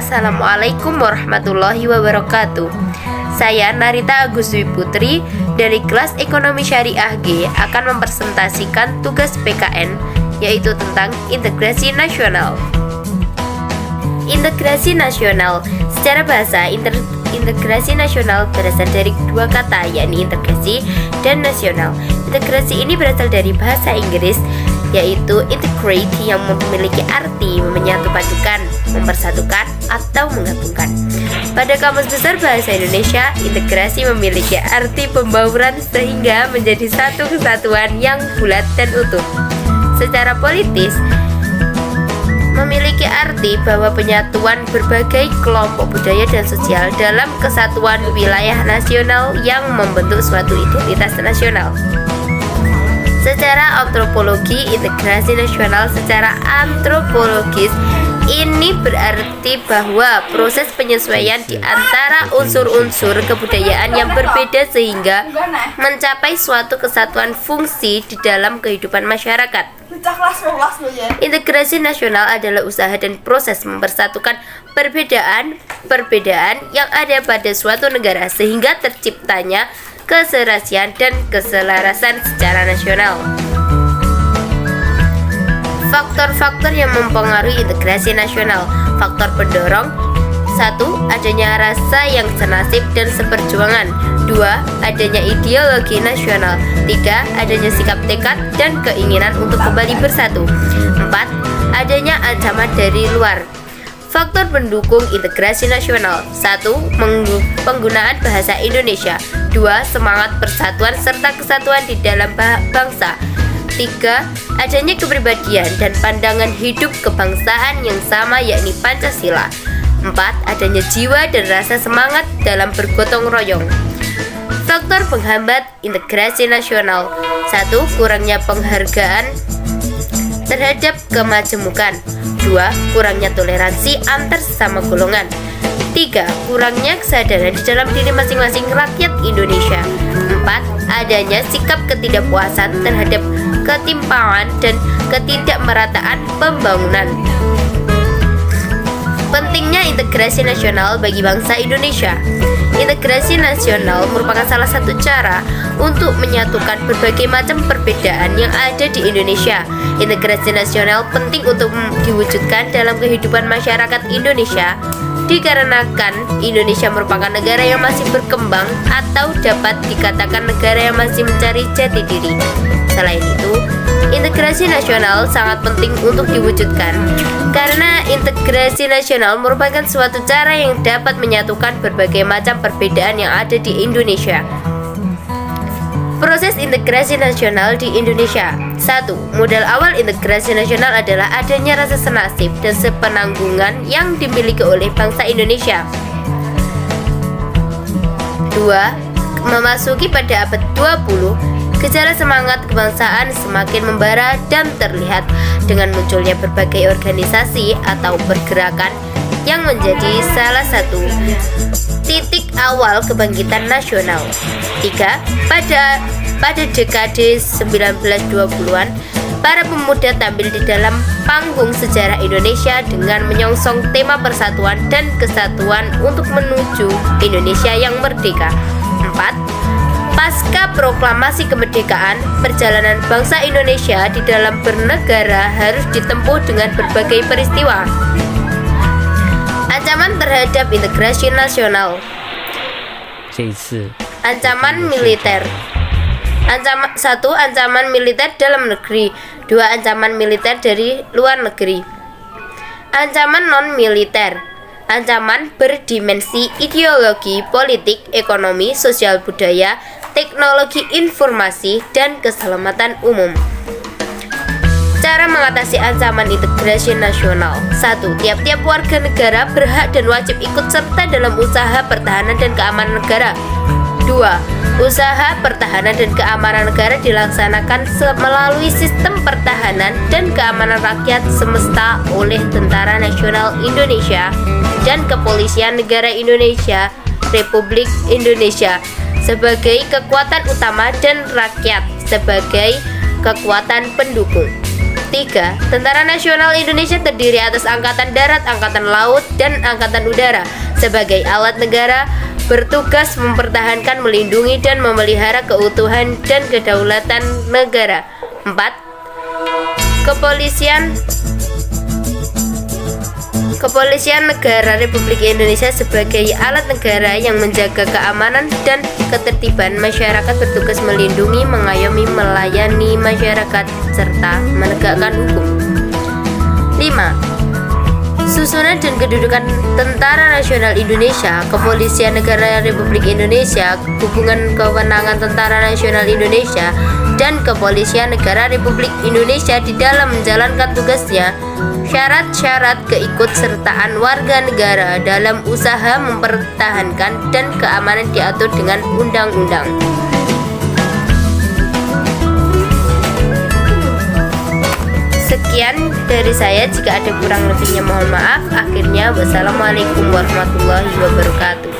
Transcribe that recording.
Assalamualaikum warahmatullahi wabarakatuh. Saya Narita Agus Dwi Putri dari kelas Ekonomi Syariah G akan mempresentasikan tugas PKN, yaitu tentang integrasi nasional. Integrasi nasional. Secara bahasa, integrasi nasional berasal dari dua kata, yakni integrasi dan nasional. Integrasi ini berasal dari bahasa Inggris, yaitu integrate, yang memiliki arti menyatupadukan, mempersatukan, atau menggabungkan. Pada Kamus Besar Bahasa Indonesia, integrasi memiliki arti pembauran sehingga menjadi satu kesatuan yang bulat dan utuh. Secara politis, memiliki arti bahwa penyatuan berbagai kelompok budaya dan sosial dalam kesatuan wilayah nasional yang membentuk suatu identitas nasional. Secara antropologi, integrasi nasional secara antropologis ini berarti bahwa proses penyesuaian di antara unsur-unsur kebudayaan yang berbeda sehingga mencapai suatu kesatuan fungsi di dalam kehidupan masyarakat. Integrasi nasional adalah usaha dan proses mempersatukan perbedaan yang ada pada suatu negara sehingga terciptanya keserasian dan keselarasan secara nasional. Faktor-faktor yang mempengaruhi integrasi nasional. Faktor pendorong: 1. Adanya rasa yang senasib dan seperjuangan. 2. Adanya ideologi nasional. 3. Adanya sikap tekad dan keinginan untuk kembali bersatu. 4. Adanya ancaman dari luar. Faktor pendukung integrasi nasional: 1. Penggunaan bahasa Indonesia. 2. Semangat persatuan serta kesatuan di dalam bangsa. 3. Adanya kepribadian dan pandangan hidup kebangsaan yang sama, yakni Pancasila. 4. Adanya jiwa dan rasa semangat dalam bergotong royong. Faktor penghambat integrasi nasional: 1. Kurangnya penghargaan terhadap kemajemukan. 2. Kurangnya toleransi antar sesama golongan. 3. Kurangnya kesadaran di dalam diri masing-masing rakyat Indonesia. 4. Adanya sikap ketidakpuasan terhadap ketimpangan dan ketidakmerataan pembangunan. Pentingnya integrasi nasional bagi bangsa Indonesia. Integrasi nasional merupakan salah satu cara untuk menyatukan berbagai macam perbedaan yang ada di Indonesia. Integrasi nasional penting untuk diwujudkan dalam kehidupan masyarakat Indonesia dikarenakan Indonesia merupakan negara yang masih berkembang atau dapat dikatakan negara yang masih mencari jati diri. Selain itu, integrasi nasional sangat penting untuk diwujudkan karena integrasi nasional merupakan suatu cara yang dapat menyatukan berbagai macam perbedaan yang ada di Indonesia. Proses integrasi nasional di Indonesia. 1. Modal awal integrasi nasional adalah adanya rasa senasib dan sepenanggungan yang dimiliki oleh bangsa Indonesia. 2. Memasuki pada abad 20, gejala semangat kebangsaan semakin membara dan terlihat dengan munculnya berbagai organisasi atau pergerakan yang menjadi salah satu titik awal kebangkitan nasional. 3. Pada dekade 1920-an, para pemuda tampil di dalam panggung sejarah Indonesia dengan menyongsong tema persatuan dan kesatuan untuk menuju Indonesia yang merdeka. 4. Pasca proklamasi kemerdekaan, perjalanan bangsa Indonesia di dalam bernegara harus ditempuh dengan berbagai peristiwa. Ancaman terhadap integrasi nasional. Ancaman militer. 1. Ancaman militer dalam negeri. 2. Ancaman militer dari luar negeri. Ancaman non-militer. Ancaman berdimensi ideologi, politik, ekonomi, sosial budaya, teknologi informasi, dan keselamatan umum. Cara mengatasi ancaman integrasi nasional. 1. Tiap-tiap warga negara berhak dan wajib ikut serta dalam usaha pertahanan dan keamanan negara. 2. Usaha pertahanan dan keamanan negara dilaksanakan melalui sistem pertahanan dan keamanan rakyat semesta oleh Tentara Nasional Indonesia dan Kepolisian Negara Indonesia Republik Indonesia sebagai kekuatan utama dan rakyat sebagai kekuatan pendukung. 3. Tentara Nasional Indonesia terdiri atas Angkatan Darat, Angkatan Laut, dan Angkatan Udara. Sebagai alat negara, bertugas mempertahankan, melindungi, dan memelihara keutuhan dan kedaulatan negara. 4. Kepolisian Negara Republik Indonesia sebagai alat negara yang menjaga keamanan dan ketertiban masyarakat, bertugas melindungi, mengayomi, melayani masyarakat, serta menegakkan hukum. 5. Susunan dan kedudukan Tentara Nasional Indonesia, Kepolisian Negara Republik Indonesia, hubungan kewenangan Tentara Nasional Indonesia, dan Kepolisian Negara Republik Indonesia di dalam menjalankan tugasnya, syarat-syarat keikutsertaan warga negara dalam usaha mempertahankan dan keamanan diatur dengan undang-undang. Sekian dari saya, jika ada kurang lebihnya mohon maaf. Akhirnya, wassalamualaikum warahmatullahi wabarakatuh.